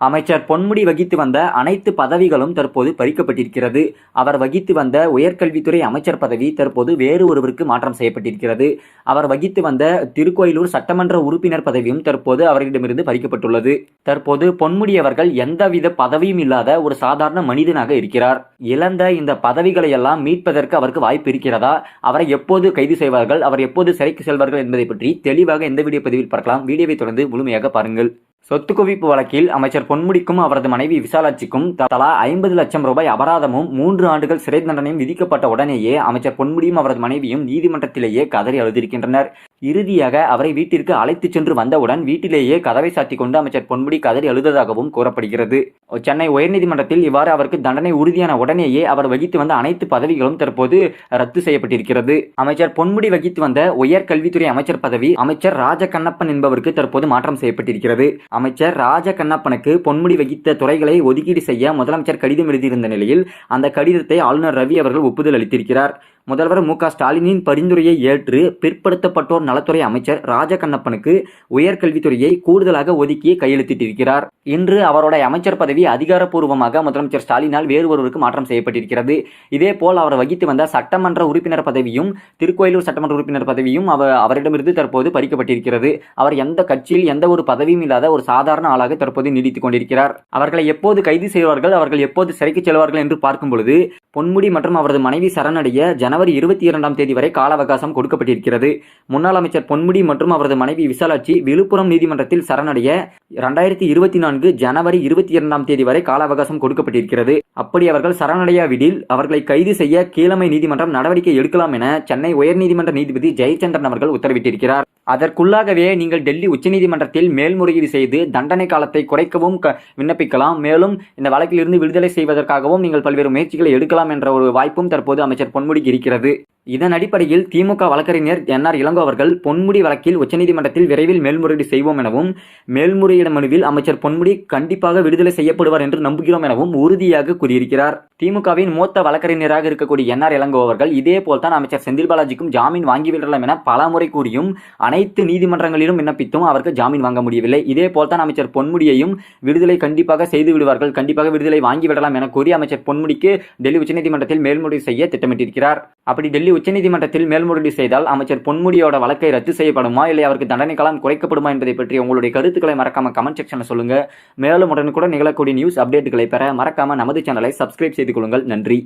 அமைச்சர் பொன்முடி வகித்து வந்த அனைத்து பதவிகளும் தற்போது பறிக்கப்பட்டிருக்கிறது. அவர் வகித்து வந்த உயர்கல்வித்துறை அமைச்சர் பதவி தற்போது வேறு ஒருவருக்கு மாற்றம் செய்யப்பட்டிருக்கிறது. அவர் வகித்து வந்த திருக்கோயிலூர் சட்டமன்ற உறுப்பினர் பதவியும் தற்போது அவரிடமிருந்து பறிக்கப்பட்டுள்ளது. தற்போது பொன்முடி அவர்கள் எந்தவித பதவியும் இல்லாத ஒரு சாதாரண மனிதனாக இருக்கிறார். இழந்த இந்த பதவிகளை எல்லாம் மீட்பதற்கு அவருக்கு வாய்ப்பு இருக்கிறதா? அவரை எப்போது கைது செய்வார்கள்? அவர் எப்போது சிறைக்கு செல்வார்கள் என்பதை பற்றி தெளிவாக இந்த வீடியோ பதிவில் பார்க்கலாம். வீடியோவை தொடர்ந்து முழுமையாக பாருங்கள். சொத்து குவிப்பு வழக்கில் அமைச்சர் பொன்முடிக்கும் அவரது மனைவி விசாலாட்சிக்கும் தலா 50 லட்சம் ரூபாய் அபராதமும் 3 ஆண்டுகள் சிறை தண்டனையும் விதிக்கப்பட்ட உடனேயே அமைச்சர் பொன்முடியும் அவரது மனைவியும் நீதிமன்றத்திலேயே கதறி அழுதிருக்கின்றனர். இறுதியாக அவரை வீட்டிற்கு அழைத்து சென்று வந்தவுடன் வீட்டிலேயே கதவை சாத்திக் கொண்டு அமைச்சர் பொன்முடி கதறி அழுததாகவும் கூறப்படுகிறது. சென்னை உயர்நீதிமன்றத்தில் இவ்வாறு அவருக்கு தண்டனை உறுதியான உடனேயே அவர் வகித்து வந்த அனைத்து பதவிகளும் தற்போது ரத்து செய்யப்பட்டிருக்கிறது. அமைச்சர் பொன்முடி வகித்து வந்த உயர்கல்வித்துறை அமைச்சர் பதவி அமைச்சர் ராஜகண்ணப்பன் என்பவருக்கு தற்போது மாற்றம் செய்யப்பட்டிருக்கிறது. அமைச்சர் ராஜகண்ணப்பனுக்கு பொன்முடி வகித்த துறைகளை ஒதுக்கீடு செய்ய முதலமைச்சர் கடிதம் எழுதியிருந்த நிலையில் அந்த கடிதத்தை ஆளுநர் ரவி அவர்கள் ஒப்புதல் அளித்திருக்கிறார். முதல்வர் மு க ஸ்டாலினின் பரிந்துரையை ஏற்று பிற்படுத்தப்பட்டோர் நலத்துறை அமைச்சர் ராஜகண்ணப்பனுக்கு உயர்கல்வித்துறையை கூடுதலாக ஒதுக்கி கையெழுத்திட்டிருக்கிறார். இன்று அவருடைய அமைச்சர் பதவி அதிகாரப்பூர்வமாக முதலமைச்சர் ஸ்டாலினால் வேறு ஒருவருக்கு மாற்றம் செய்யப்பட்டிருக்கிறது. இதேபோல் அவர் வகித்து வந்த சட்டமன்ற உறுப்பினர் பதவியும் திருக்கோயிலூர் சட்டமன்ற உறுப்பினர் பதவியும் அவரிடமிருந்து தற்போது பறிக்கப்பட்டிருக்கிறது. அவர் எந்த கட்சியில் எந்த ஒரு பதவியும் இல்லாத ஒரு சாதாரண ஆளாக தற்போது நீடித்துக் கொண்டிருக்கிறார். அவர்களை எப்போது கைது செய்வார்கள், அவர்கள் எப்போது சிறைக்கு செல்வார்கள் என்று பார்க்கும் பொழுது பொன்முடி மற்றும் அவரது மனைவி சரணடைய ஜனவரி 22ஆம் தேதி வரை கால அவகாசம் கொடுக்கப்பட்டிருக்கிறது. முன்னாள் அமைச்சர் பொன்முடி மற்றும் அவரது மனைவி விசாலாட்சி விழுப்புரம் நீதிமன்றத்தில் சரணடைய 2024 ஜனவரி 22ஆம் தேதி வரை கால அவகாசம் கொடுக்கப்பட்டிருக்கிறது. அப்படி அவர்கள் சரணடையாவிடில் அவர்களை கைது செய்ய கீழமை நீதிமன்றம் நடவடிக்கை எடுக்கலாம் என சென்னை உயர்நீதிமன்ற நீதிபதி ஜெயச்சந்திரன் அவர்கள் உத்தரவிட்டிருக்கிறார். அதற்குள்ளாகவே நீங்கள் டெல்லி உச்சநீதிமன்றத்தில் மேல்முறையீடு செய்து தண்டனை காலத்தை குறைக்கவும் விண்ணப்பிக்கலாம். மேலும் இந்த வழக்கில் இருந்து விடுதலை செய்வதற்காகவும் நீங்கள் பல்வேறு முயற்சிகளை எடுக்கலாம் என்ற ஒரு வாய்ப்பும் தற்போது அமைச்சர் பொன்முடிக்கு இருக்கிறது. இதன் அடிப்படையில் திமுக வழக்கறிஞர் NR இளங்கோ அவர்கள் பொன்முடி வழக்கில் உச்சநீதிமன்றத்தில் விரைவில் மேல்முறையீடு செய்வோம் எனவும் மேல்முறையீடு மனுவில் அமைச்சர் பொன்முடி கண்டிப்பாக விடுதலை செய்யப்படுவார் என்று நம்புகிறோம் எனவும் உறுதியாக கூறியிருக்கிறார். திமுகவின் மூத்த வழக்கறிஞராக இருக்கக்கூடிய NR இளங்கோ அவர்கள் இதே போல்தான் அமைச்சர் செந்தில் பாலாஜிக்கும் ஜாமீன் வாங்கிவிடலாம் என பலமுறை கூறியும் அனைத்து நீதிமன்றங்களிலும் விண்ணப்பித்தும் அவருக்கு ஜாமீன் வாங்க முடியவில்லை. இதே போல்தான் அமைச்சர் பொன்முடியையும் விடுதலை கண்டிப்பாக செய்து விடுவார்கள், கண்டிப்பாக விடுதலை வாங்கிவிடலாம் என கூறி அமைச்சர் பொன்முடிக்கு டெல்லி உச்சநீதிமன்றத்தில் மேல்முறையீடு செய்ய திட்டமிட்டிருக்கிறார். அப்படி டெல்லி உச்சநீதிமன்றத்தில் மேல்முறையீடு செய்தால் அமைச்சர் பொன்முடியோட வழக்கை ரத்து செய்யப்படுமா, இல்லை அவருக்கு தண்டனை காலம் குறைக்கப்படுமா என்பதை பற்றி உங்களுடைய கருத்துக்களை மறக்காம கமெண்ட் செக்ஷன்ல சொல்லுங்க. மேலும் உடனுக்குடன் நிகழக்கூடிய நியூஸ் அப்டேட்டுகளை பெற மறக்காம நமது சேனலை சப்ஸ்கிரைப் செய்து கொள்ளுங்கள். நன்றி.